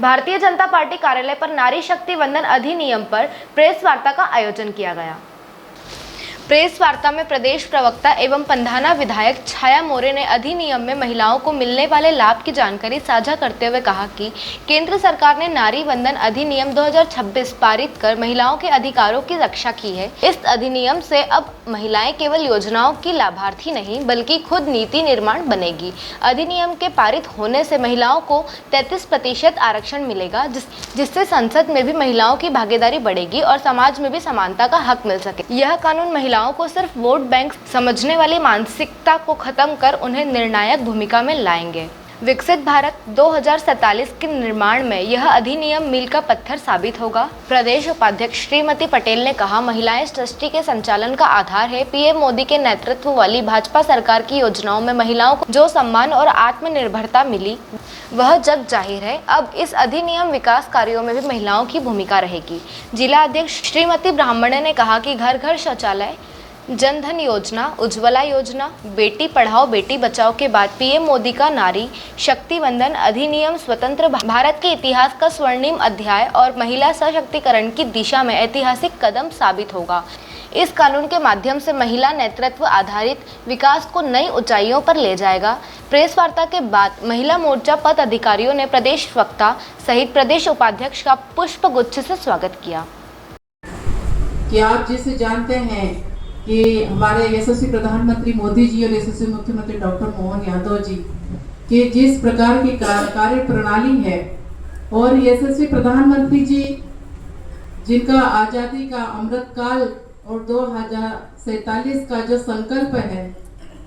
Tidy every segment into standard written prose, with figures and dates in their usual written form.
Bharatiya Janata party कार्यालय पर नारी शक्ति वंदन अधिनियम पर प्रेस वार्ता का आयोजन किया गया। प्रेस वार्ता में प्रदेश प्रवक्ता एवं पंधाना विधायक छाया मोरे ने अधिनियम में महिलाओं को मिलने वाले लाभ की जानकारी साझा करते हुए कहा कि केंद्र सरकार ने नारी वंदन अधिनियम 2026 पारित कर महिलाओं के अधिकारों की रक्षा की है। इस अधिनियम से अब महिलाएं केवल योजनाओं की लाभार्थी नहीं बल्कि खुद नीति निर्माण बनेगी। अधिनियम के पारित होने से महिलाओं को 33% आरक्षण मिलेगा, जिससे संसद में भी महिलाओं की भागीदारी बढ़ेगी और समाज में भी समानता का हक मिल सके। यह कानून महिलाओं को सिर्फ वोट बैंक समझने वाली मानसिकता को खत्म कर उन्हें निर्णायक भूमिका में लाएंगे। विकसित भारत 2047 के निर्माण में यह अधिनियम मील का पत्थर साबित होगा। प्रदेश उपाध्यक्ष श्रीमती पटेल ने कहा, महिलाएं सृष्टि के संचालन का आधार है। पीएम मोदी के नेतृत्व वाली भाजपा सरकार की योजनाओं में महिलाओं को जो सम्मान और आत्मनिर्भरता मिली वह जग जाहिर है। अब इस अधिनियम विकास कार्यों में भी महिलाओं की भूमिका रहेगी। जिला अध्यक्ष श्रीमती ब्राह्मणे ने कहा कि घर घर शौचालय, जन धन योजना, उज्ज्वला योजना, बेटी पढ़ाओ बेटी बचाओ के बाद पीएम मोदी का नारी शक्ति वंदन अधिनियम स्वतंत्र भारत के इतिहास का स्वर्णिम अध्याय और महिला सशक्तिकरण की दिशा में ऐतिहासिक कदम साबित होगा। इस कानून के माध्यम से महिला नेतृत्व आधारित विकास को नई ऊंचाइयों पर ले जाएगा। प्रेस वार्ता के बाद महिला मोर्चा पद अधिकारियों ने प्रदेश वक्ता सहित प्रदेश उपाध्यक्ष का पुष्प गुच्छ से स्वागत किया। कि आप जैसे जानते हैं कि हमारे यशस्वी प्रधानमंत्री मोदी जी और यशस्वी मुख्यमंत्री डॉक्टर मोहन यादव जी के जिस प्रकार की कार्य प्रणाली है और यशस्वी प्रधानमंत्री जी जिनका आज़ादी का अमृत काल और 2047 का जो संकल्प है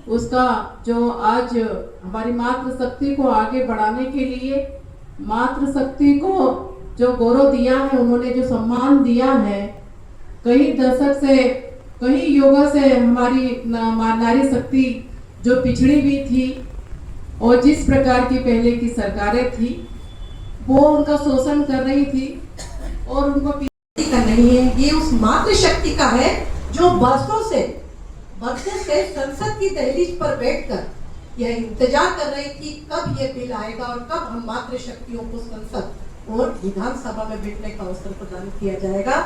उसका जो आज हमारी मातृशक्ति को आगे बढ़ाने के लिए मातृशक्ति को जो गौरव दिया है, उन्होंने जो सम्मान दिया है, कई दशक से कई युगों से हमारी नारी शक्ति जो पिछड़ी भी थी और जिस प्रकार की पहले की सरकारें थी वो उनका शोषण कर रही थी और उनको का नहीं है। ये उस मातृशक्ति का है जो वर्षों से संसद की दहलीज पर बैठकर यह इंतजार कर रही थी कब ये बिल आएगा और कब हम मातृशक्तियों को संसद और विधानसभा में बैठने का अवसर प्रदान किया जाएगा।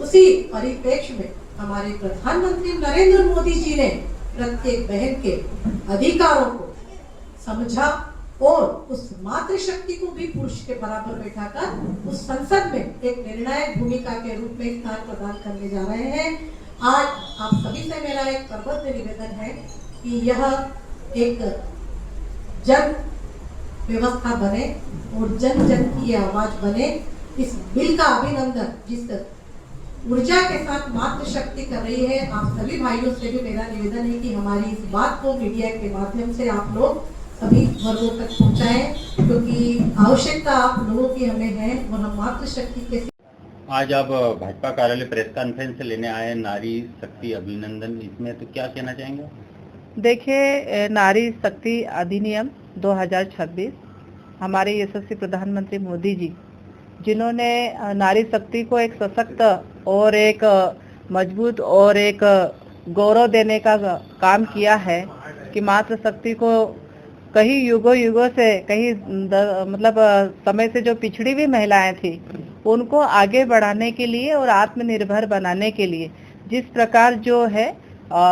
उसी परिप्रेक्ष्य में हमारे प्रधानमंत्री नरेंद्र मोदी जी ने प्रत्येक बहन के अधिकारों को समझा और उस मातृशक्ति को भी पुरुष के बराबर बैठाकर उस संसद में एक निर्णायक भूमिका के रूप में स्थान प्रदान करने जा रहे हैं। आज आप सभी से मेरा एक करबद्ध निवेदन है कि यह एक जन व्यवस्था बने और जन जन की ये आवाज बने। इस बिल का अभिनंदन जिस ऊर्जा के साथ मातृशक्ति कर रही है, आप सभी भाइयों से भी मेरा निवेदन है कि हमारी इस बात को मीडिया के माध्यम से आप लोग सभी वर्गों तक पहुंचाएं, क्योंकि आवश्यकता आप लोगों की हमें है और हम मातृशक्ति के। आज आप भाजपा कार्यालय प्रेस कॉन्फ्रेंस लेने आए नारी शक्ति अभिनंदन, इसमें तो क्या कहना चाहेंगे? देखिए, नारी शक्ति अधिनियम 2026 हमारे यशस्वी प्रधानमंत्री मोदी जी जिन्होंने नारी शक्ति को एक सशक्त और एक मजबूत और एक गौरव देने का काम किया है कि मातृशक्ति को कई युगों से मतलब समय से जो पिछड़ी हुई महिलाएं थी उनको आगे बढ़ाने के लिए और आत्मनिर्भर बनाने के लिए जिस प्रकार जो है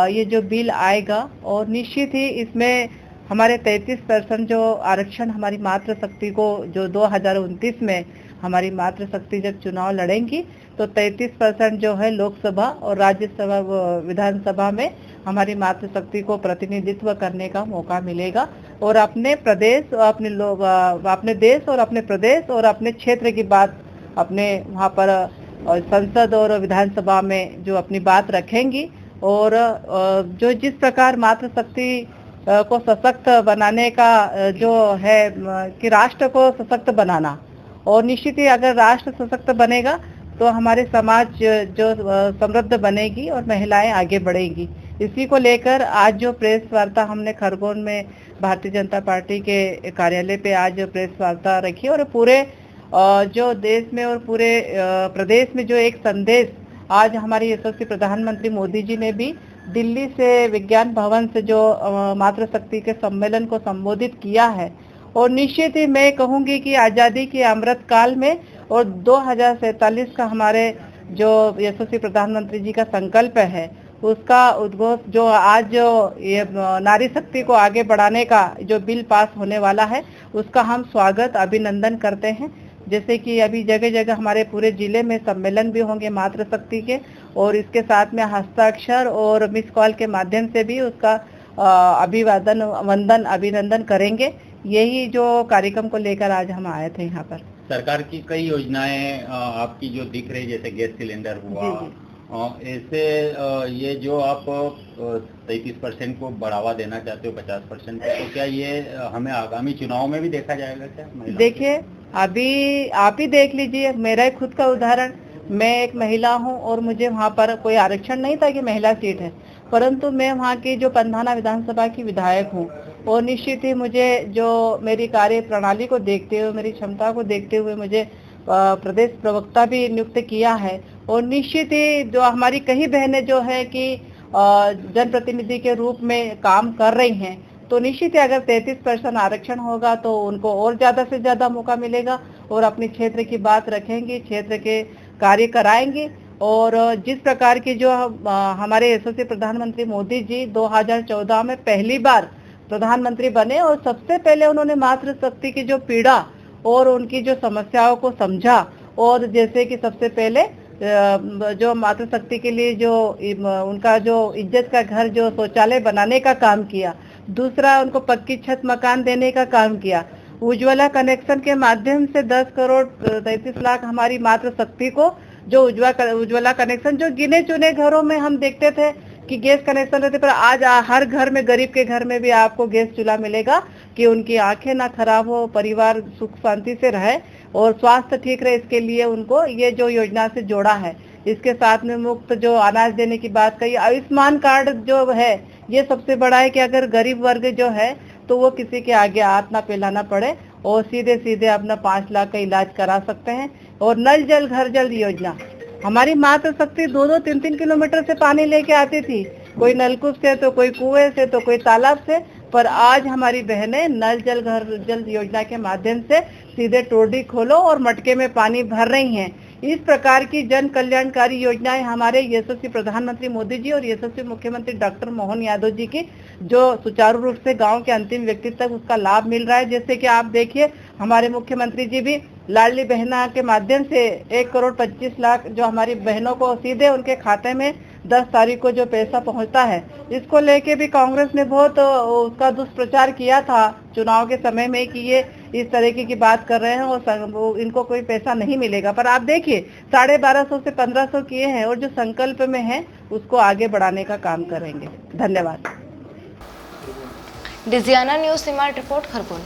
ये जो बिल आएगा और निश्चित ही इसमें हमारे 33% जो आरक्षण हमारी मातृशक्ति को जो 2029 में हमारी मातृशक्ति जब चुनाव लड़ेंगी तो 33% जो है लोकसभा और राज्यसभा विधानसभा में हमारी मातृशक्ति को प्रतिनिधित्व करने का मौका मिलेगा और अपने प्रदेश अपने देश और अपने प्रदेश और अपने क्षेत्र की बात अपने वहाँ पर संसद और विधानसभा में जो अपनी बात रखेंगी और जो जिस प्रकार मातृशक्ति को सशक्त बनाने का जो है कि राष्ट्र को सशक्त बनाना और निश्चित ही अगर राष्ट्र सशक्त बनेगा तो हमारे समाज जो समृद्ध बनेगी और महिलाएं आगे बढ़ेंगी। इसी को लेकर आज जो प्रेस वार्ता हमने खरगोन में भारतीय जनता पार्टी के कार्यालय पे आज प्रेस वार्ता रखी और पूरे जो देश में और पूरे प्रदेश में जो एक संदेश आज हमारे यशस्वी प्रधानमंत्री मोदी जी ने भी दिल्ली से विज्ञान भवन से जो मातृशक्ति के सम्मेलन को संबोधित किया है और निश्चित ही मैं कहूंगी कि आज़ादी के अमृत काल में और 2047 का हमारे जो यशस्वी प्रधानमंत्री जी का संकल्प है, उसका उद्घोष जो आज जो ये नारी शक्ति को आगे बढ़ाने का जो बिल पास होने वाला है, उसका हम स्वागत अभिनंदन करते हैं। जैसे कि अभी जगह जगह हमारे पूरे जिले में सम्मेलन भी होंगे मातृशक्ति के, और इसके साथ में हस्ताक्षर और मिस कॉल के माध्यम से भी उसका अभिनंदन करेंगे। यही जो कार्यक्रम को लेकर आज हम आए थे यहाँ पर। सरकार की कई योजनाएं आपकी जो दिख रही, जैसे गैस सिलेंडर हुआ, ऐसे ये जो आप 33% को बढ़ावा देना चाहते हो 50%, तो क्या ये हमें आगामी चुनाव में भी देखा जाएगा क्या? देखिए, अभी आप ही देख लीजिए, मेरा खुद का उदाहरण, मैं एक महिला हूं और मुझे वहां पर कोई आरक्षण नहीं था कि महिला सीट है, परंतु मैं वहां की जो पंधाना विधानसभा की विधायक हूं और निश्चित ही मुझे जो मेरी कार्य प्रणाली को देखते हुए, मेरी क्षमता को देखते हुए मुझे प्रदेश प्रवक्ता भी नियुक्त किया है। और निश्चित ही जो हमारी कई बहनें जो है कि जनप्रतिनिधि के रूप में काम कर रही हैं, तो निश्चित ही अगर 33% आरक्षण होगा तो उनको और ज्यादा से ज्यादा मौका मिलेगा और अपने क्षेत्र की बात रखेंगे, क्षेत्र के कार्य कराएंगे। और जिस प्रकार की जो हमारे यशस्वी प्रधानमंत्री मोदी जी 2014 में पहली बार प्रधानमंत्री बने और सबसे पहले उन्होंने मातृशक्ति की जो पीड़ा और उनकी जो समस्याओं को समझा, और जैसे कि सबसे पहले जो मातृशक्ति के लिए जो उनका जो इज्जत का घर, जो शौचालय बनाने का काम किया, दूसरा उनको पक्की छत मकान देने का काम किया, उज्ज्वला कनेक्शन के माध्यम से 10 करोड़ 33 लाख हमारी मातृशक्ति को जो उज्ज्वला कनेक्शन, जो गिने चुने घरों में हम देखते थे कि गैस कनेक्शन रहते, पर आज हर घर में, गरीब के घर में भी आपको गैस चूल्हा मिलेगा कि उनकी आंखें ना खराब हो, परिवार सुख शांति से रहे और स्वास्थ्य ठीक रहे। इसके लिए उनको ये जो योजना से जोड़ा है। इसके साथ में मुफ्त जो अनाज देने की बात कही, आयुष्मान कार्ड जो है, ये सबसे बड़ा है कि अगर गरीब वर्ग जो है तो वो किसी के आगे हाथ ना फैलाना पड़े और सीधे सीधे अपना 5 लाख का इलाज करा सकते हैं। और नल जल घर जल योजना, हमारी मातृशक्ति 2-2, 3-3 किलोमीटर से पानी लेके आती थी, कोई नलकूप से तो कोई कुएं से तो कोई तालाब से, पर आज हमारी बहनें नल जल घर जल योजना के माध्यम से सीधे टोडी खोलो और मटके में पानी भर रही हैं। इस प्रकार की जन कल्याणकारी योजनाएं हमारे यशस्वी प्रधानमंत्री मोदी जी और यशस्वी मुख्यमंत्री डॉक्टर मोहन यादव जी की जो सुचारू रूप से गांव के अंतिम व्यक्ति तक उसका लाभ मिल रहा है। जैसे कि आप देखिए, हमारे मुख्यमंत्री जी भी लाडली बहना के माध्यम से 1 करोड़ 25 लाख जो हमारी बहनों को सीधे उनके खाते में 10 तारीख को जो पैसा पहुंचता है, इसको लेके भी कांग्रेस ने बहुत उसका दुष्प्रचार किया था चुनाव के समय में कि ये इस तरीके की बात कर रहे हैं और इनको कोई पैसा नहीं मिलेगा। पर आप देखिए, 1250 से 1500 किए हैं और जो संकल्प में है उसको आगे बढ़ाने का काम करेंगे। धन्यवाद। Digiana news smart report, Khargone.